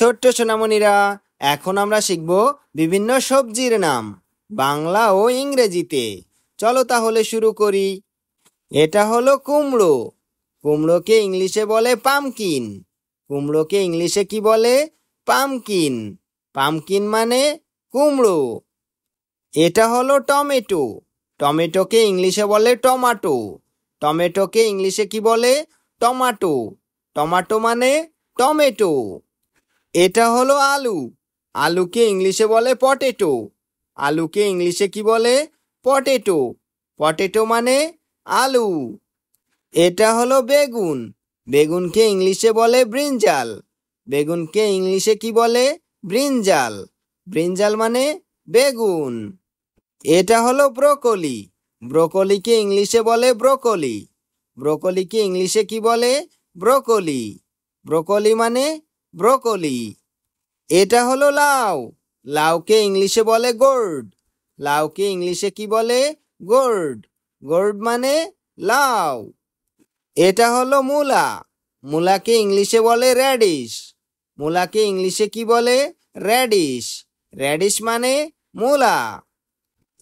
ছোট্ট সোনামণিরা, এখন আমরা শিখব বিভিন্ন সবজির নাম বাংলা ও ইংরেজিতে। চলো তাহলে শুরু করি। এটা হলো কুমড়ো। কুমড়োকে ইংলিশে বলে পামকিন। কুমড়োকে ইংলিশে কি বলে? পামকিন। পামকিন মানে কুমড়ো। এটা হলো টমেটো। টমেটোকে ইংলিশে বলে টমাটো। টমেটোকে ইংলিশে কি বলে? টমাটো। টমাটো মানে টমেটো। এটা হলো আলু। আলুকে ইংলিশে বলে পটেটো। আলুকে ইংলিশে কি বলে? পটেটো। পটেটো মানে আলু। এটা হলো বেগুন। বেগুনকে ইংলিশে বলে ব্রিঞ্জাল। বেগুনকে ইংলিশে কি বলে? ব্রিঞ্জাল। ব্রিঞ্জাল মানে বেগুন। এটা হলো ব্রোকলি। ব্রোকলিকে ইংলিশে বলে ব্রোকলি। ব্রোকলিকে ইংলিশে কি বলে? ব্রোকলি। ব্রোকলি মানে ব্রোকলি। এটা হলো লাউ। লাউকে ইংলিশে বলে গোর্ড। লাউকে ইংলিশে কি বলে? গোর্ড। গোর্ড মানে লাউ। এটা হলো মূলা। মূলাকে ইংলিশে বলে র্যাডিশ। মূলাকে ইংলিশে কি বলে? র্যাডিশ। র্যাডিশ মানে মূলা।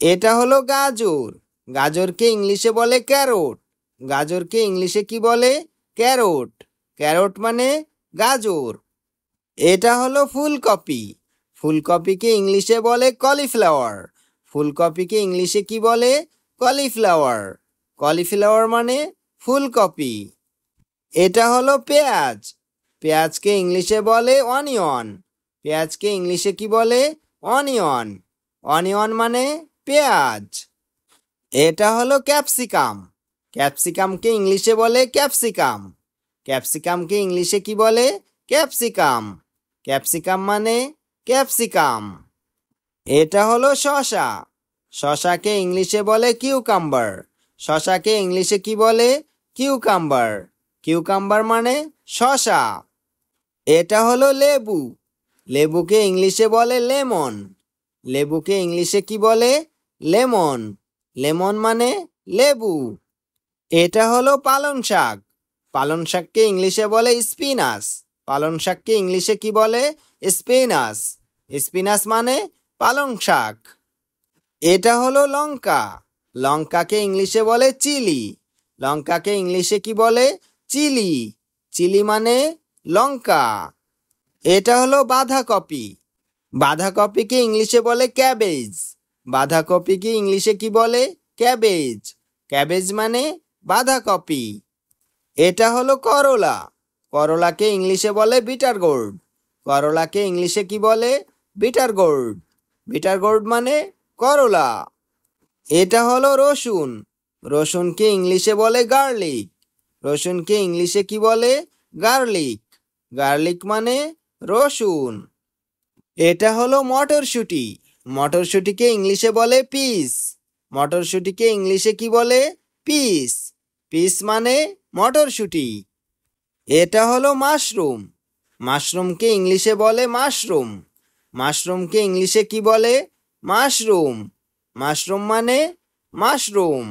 এটা হলো গাজর। গাজরকে ইংলিশে বলে ক্যারোট। গাজরকে ইংলিশে কি বলে? ক্যারোট। ক্যারোট মানে গাজর। এটা হলো ফুলকপি। ফুলকপিকে ইংলিশে বলে কলিফ্লাওয়ার। ফুলকপিকে ইংলিশে কি বলে? কলিফ্লাওয়ার। কলিফ্লাওয়ার মানে ফুলকপি। এটা হলো পেঁয়াজ। পেঁয়াজকে ইংলিশে বলে অনিয়ন। পেঁয়াজকে ইংলিশে কি বলে? অনিয়ন। অনিয়ন মানে পেঁয়াজ। এটা হলো ক্যাপসিকাম। ক্যাপসিকামকে ইংলিশে বলে ক্যাপসিকাম। ক্যাপসিকামকে ইংলিশে কি বলে? ক্যাপসিকাম। ক্যাপসিকাম মানে ক্যাপসিকাম। এটা হলো শসা। শসাকে ইংলিশে বলে কিউকাম্বার। শসাকে ইংলিশে কি বলে? কিউকাম্বার। কিউকাম্বার মানে শসা। এটা হলো লেবু। লেবুকে ইংলিশে বলে লেমন। লেবুকে ইংলিশে কি বলে? লেমন। লেমন মানে লেবু। এটা হলো পালং শাক। পালং শাককে ইংলিশে বলে স্পিনাচ। পালং শাককে ইংলিশে কি বলে? স্পিনাচ। স্পিনাচ মানে পালং শাক। এটা হলো লঙ্কা। লঙ্কাকে ইংলিশে বলে চিলি। লঙ্কাকে ইংলিশে কি বলে? চিলি। চিলি মানে লঙ্কা। এটা হলো বাঁধাকপি। বাঁধাকপিকে ইংলিশে বলে ক্যাবেজ। বাঁধাকপিকে ইংলিশে কি বলে? ক্যাবেজ। ক্যাবেজ মানে বাঁধাকপি। এটা হলো করলা। করলাকে ইংলিশে বলে বিটার গোর্ড। করলাকে ইংলিশে কি বলে? Bitter gourd. বিটার গোর্ড মানে করলা। এটা হলো রসুন। রসুনকে ইংলিশে বলে গার্লিক। রসুনকে ইংলিশে কি বলে? গার্লিক। গার্লিক মানে রসুন। এটা হলো মটরশুঁটি। মটরশুঁটিকে ইংলিশে বলে পিস। মটরশুঁটিকে ইংলিশে কি বলে? পিস। পিস মানে মটরশুঁটি। এটা হলো মাশরুম। মাশরুমকে ইংলিশে বলে মাশরুম। মাশরুমকে ইংলিশে কি বলে? মাশরুম। মাশরুম মানে মাশরুম।